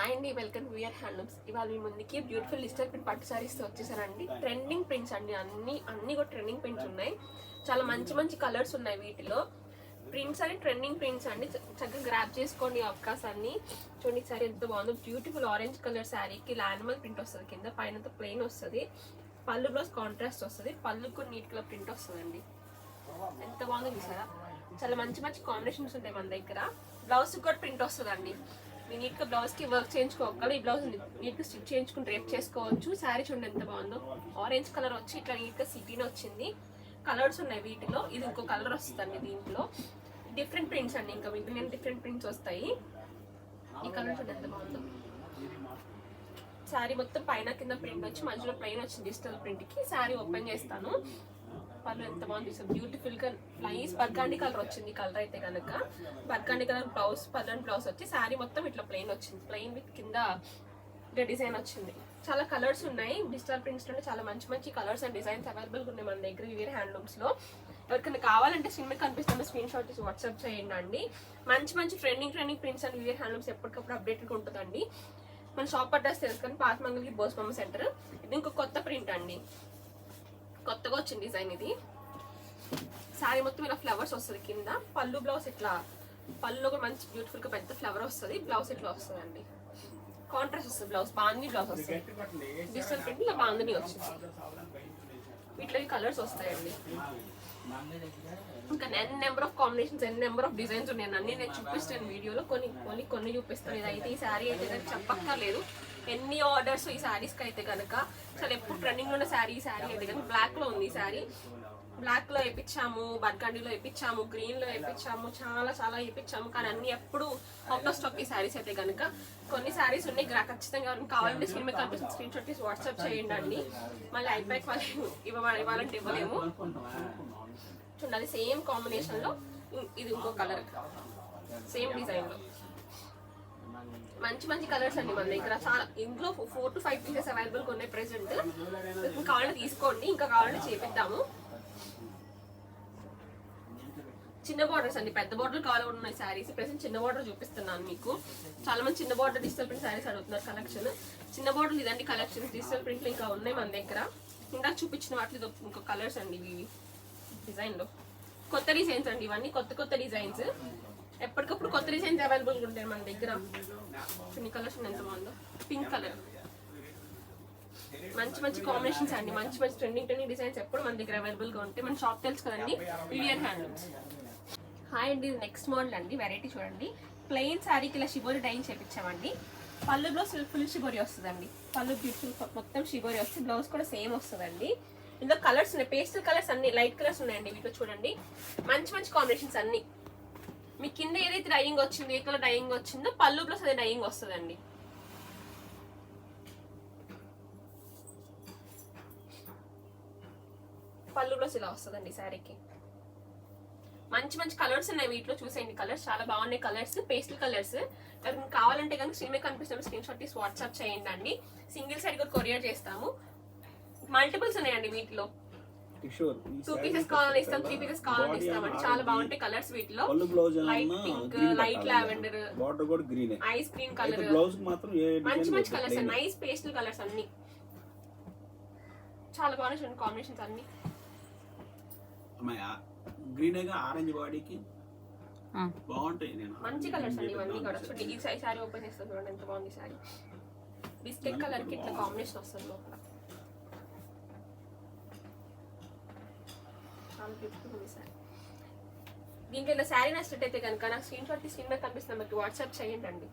Hi అండి, welcome to VR handlooms. ఇవాళ మీ ముందుకి బ్యూటిఫుల్ డిజిటల్ ప్రింట్ పట్టు సారీస్ వచ్చేసారండి. ట్రెండింగ్ ప్రింట్స్ అండి, అన్ని కూడా ట్రెండింగ్ ప్రింట్స్ ఉన్నాయి. చాలా మంచి మంచి కలర్స్ ఉన్నాయి వీటిలో. ప్రింట్స్ అని ట్రెండింగ్ ప్రింట్స్ అండి, చక్కగా గ్రాప్ చేసుకోండి అవకాశాన్ని. చూడండి సారీ ఎంత బాగుందో, బ్యూటిఫుల్ ఆరెంజ్ కలర్ శారీకి ఇలా యానిమల్ ప్రింట్ వస్తుంది, కింద పైన ప్లెయిన్ వస్తుంది, పళ్ళు బ్లౌజ్ కాంట్రాస్ట్ వస్తుంది, పళ్ళుకు నీట్ కలర్ ప్రింట్ వస్తుందండి. ఎంత బాగుందో చూసారా, చాలా మంచి మంచి కాంబినేషన్స్ ఉంటాయి మన దగ్గర. బ్లౌజ్ కూడా ప్రింట్ వస్తుందండి. మీ నీట్గా బ్లౌజ్కి వర్క్ చేయించుకోగలరు. ఈ బ్లౌజ్ నీట్గా స్టిచ్ చేయించుకుని రేప్ చేసుకోవచ్చు. శారీ చూడండి ఎంత బాగుందో, ఆరెంజ్ కలర్ వచ్చి ఇట్లా నీట్గా సిటీని వచ్చింది. కలర్స్ ఉన్నాయి వీటిలో, ఇది ఇంకో కలర్ వస్తుందండి. దీంట్లో డిఫరెంట్ ప్రింట్స్ అండి, ఇంకా మిగిలిన డిఫరెంట్ ప్రింట్స్ వస్తాయి. ఈ కలర్ చూడండి ఎంత బాగుందో. శారీ మొత్తం పైన కింద ప్రింట్ వచ్చి మధ్యలో ప్లెయిన్ వచ్చింది డిజిటల్ ప్రింట్కి. శారీ ఓపెన్ చేస్తాను. పళ్ళు ఎంత బాగుంది, బ్యూటిఫుల్ గా నైస్ బర్గాండి కలర్ వచ్చింది. కలర్ అయితే కనుక బర్గాండి కలర్ బ్లౌజ్, పళ్ళు బ్లౌజ్ వచ్చి శారీ మొత్తం ఇట్లా ప్లెయిన్ వచ్చింది. ప్లెయిన్ విత్ కింద డిజైన్ వచ్చింది. చాలా కలర్స్ ఉన్నాయి డిజిటల్ ప్రింట్స్ లో. చాలా మంచి మంచి కలర్స్ అండ్ డిజైన్స్ అవైలబుల్ ఉన్నాయి మన దగ్గర విఆర్ హ్యాండ్లూమ్స్ లో. ఎవరికైనా కావాలంటే స్క్రీన్ కనిపిస్తున్న స్క్రీన్ షాట్ తీసి వాట్సాప్ చేయండి అండి. మంచి మంచి trending prints and V R handlooms ఎప్పటికప్పుడు అప్డేటెడ్ ఉంటుందండి. మన షాప్ అడ్రస్ తెలుసుకొని పాతమంగళగిరి బోస్బొమ్మ సెంటర్. ఇది ఇంకో కొత్త ప్రింట్ అండి, కొత్తగా వచ్చిన డిజైన్ ఇది. శారీ మొత్తం ఇలా ఫ్లవర్స్ వస్తుంది కింద. పళ్ళు బ్లౌజ్ ఇట్లా, పళ్ళులో కూడా మంచి బ్యూటిఫుల్ గా పెద్ద ఫ్లవర్ వస్తుంది. బ్లౌజ్ ఇట్లా వస్తుంది అండి, కాంట్రాస్ట్ వస్తుంది. బ్లౌజ్ బాందిని బ్లౌజ్ వస్తుంది. డిజిటల్ ప్రింట్ ఇలా బాందిని వచ్చింది. వీటిలో కలర్స్ వస్తాయండి. ఇంకా number of combinations, number of designs ఉన్నాయి. అన్ని నేను చూపిస్తాను వీడియోలో, కొన్ని చూపిస్తాను. ఇదైతే ఈ శారీ అయితే కనుక చెప్పక్కర్లేదు, ఎన్ని ఆర్డర్స్ ఈ శారీస్కి అయితే కనుక. చాలా ఎప్పుడు ట్రెండింగ్ ఉన్న శారీ అయితే కనుక. బ్లాక్ లో ఉంది ఈ శారీ, బ్లాక్ లో వేయించాము, బర్గండీలో వేయించాము, గ్రీన్ లో వేయించాము, చాలా వేయించాము. కానీ అన్ని ఎప్పుడు అవుట్ ఆఫ్ స్టాక్ ఈ శారీస్ అయితే కనుక. కొన్ని శారీస్ ఉన్నాయి ఖచ్చితంగా కావాలంటే స్క్రీన్ మీద కనిపిస్తుంది, స్క్రీన్ షాట్ తీసి వాట్సాప్ చేయండి అండి. మళ్ళీ అయిపోయాక వాళ్ళు ఇవ్వాలంటే ఇవ్వలేము. చూడండి సేమ్ కాంబినేషన్ లో ఇది ఇంకో కలర్, సేమ్ డిజైన్ లో మంచి మంచి కలర్స్ అండి మన దగ్గర. చాలా ఇంట్లో 4 to 5 పీసెస్ అవైలబుల్ ఉన్నాయి ప్రెసెంట్. కావాలంటే తీసుకోండి, ఇంకా కావాలంటే చేపిద్దాము. చిన్న బార్డర్స్ అండి, పెద్ద బార్డర్ కావాలి ఉన్నాయి శారీస్. ప్రెసెంట్ చిన్న బార్డర్ చూపిస్తున్నాను మీకు. చాలా మంది చిన్న బార్డర్ డిజిటల్ ప్రింట్ శారీస్ అడుగుతున్నారు. కలెక్షన్ చిన్న బార్డర్ ఇదండి కలెక్షన్. డిజిటల్ ప్రింట్లు ఇంకా ఉన్నాయి మన దగ్గర. ఇందాక చూపించిన వాటిలో ఇంకో కలర్స్ అండి ఇవి డిజైన్ లో. కొత్త డిజైన్స్ అండి ఇవన్నీ, కొత్త డిజైన్స్. ఎప్పటికప్పుడు కొత్త డిజైన్స్ అవైలబుల్ ఉంటాయి మన దగ్గర. కొన్ని కలర్స్ ఎంత బాగుందో, పింక్ కలర్. మంచి మంచి కాంబినేషన్స్ అండి, మంచి ట్రెండింగ్ డిజైన్స్ ఎప్పుడు మన దగ్గర అవైలబుల్ గా ఉంటాయి. మన షాప్ తెలుసు కదండి, విఆర్ హ్యాండ్లూమ్స్. హాయ్ అండి, నెక్స్ట్ మోడల్ అండి. వెరైటీ చూడండి, ప్లెయిన్ శారీకి ఇలా షిబోరి డైయింగ్ చేపించామండి. పళ్ళు బ్లౌజ్ ఫుల్ షిబోరి వస్తుందండి. పళ్ళు బ్యూటిఫుల్ మొత్తం షిబోరి వస్తుంది. బ్లౌజ్ కూడా సేమ్ వస్తుందండి. ఇందులో కలర్స్ ఉన్నాయి, పేస్టల్ కలర్స్ అన్ని, లైట్ కలర్స్ ఉన్నాయండి వీటిలో. చూడండి మంచి కాంబినేషన్స్ అన్ని. మీ కింద ఏదైతే డైయింగ్ వచ్చిందో, ఏ కలర్ డైయింగ్ వచ్చిందో పళ్ళు ప్లస్ అదే డైయింగ్ వస్తుందండి. పళ్ళు ప్లస్ ఇలా వస్తుందండి శారీకి. మంచి కలర్స్ ఉన్నాయి వీటిలో, చూసేయండి. కలర్స్ చాలా బాగున్నాయి. Colours pastel colours. కావాలంటే కనుక స్క్రీన్ మీద కనిపిస్తున్న స్క్రీన్ షాట్ తీసి వాట్సాప్ చేయండి అండి. సింగిల్ శారీ కూడా కొరియర్ చేస్తాము. మల్టిపుల్స్ ఉన్నాయండి వీటిలో. 2 పీసెస్ కావాలని ఇస్తాం, 3 పీసెస్ కావాలని ఇస్తామండి. చాలా బాగుంటాయి కలర్స్ వీటిలో. Light pink, light lavender, ice cream colour, మంచి కలర్స్, నైస్ పేస్టల్ కలర్స్ అన్ని. చాలా బాగున్నాయి కాంబినేషన్స్ అన్ని. మంచి కలర్స్ అండి ఇవన్నీ కూడా. చూడండి ఈ సారీ ఓపెన్ చేస్తాను, చూడండి ఎంత బాగుంది సారీ. బిస్కెట్ కలర్ కి ఇట్లా కాంబినేషన్ వస్తుంది లోపల. చాలా బ్యూటిఫుల్ ఉంది సారీ. దీంట్లో ఇలా శారీ నచ్చినట్టయితే కనుక నాకు స్క్రీన్ షాట్ స్క్రీన్ మీద కనిపిస్తుంది, మీకు వాట్సాప్ చేయండి అండి.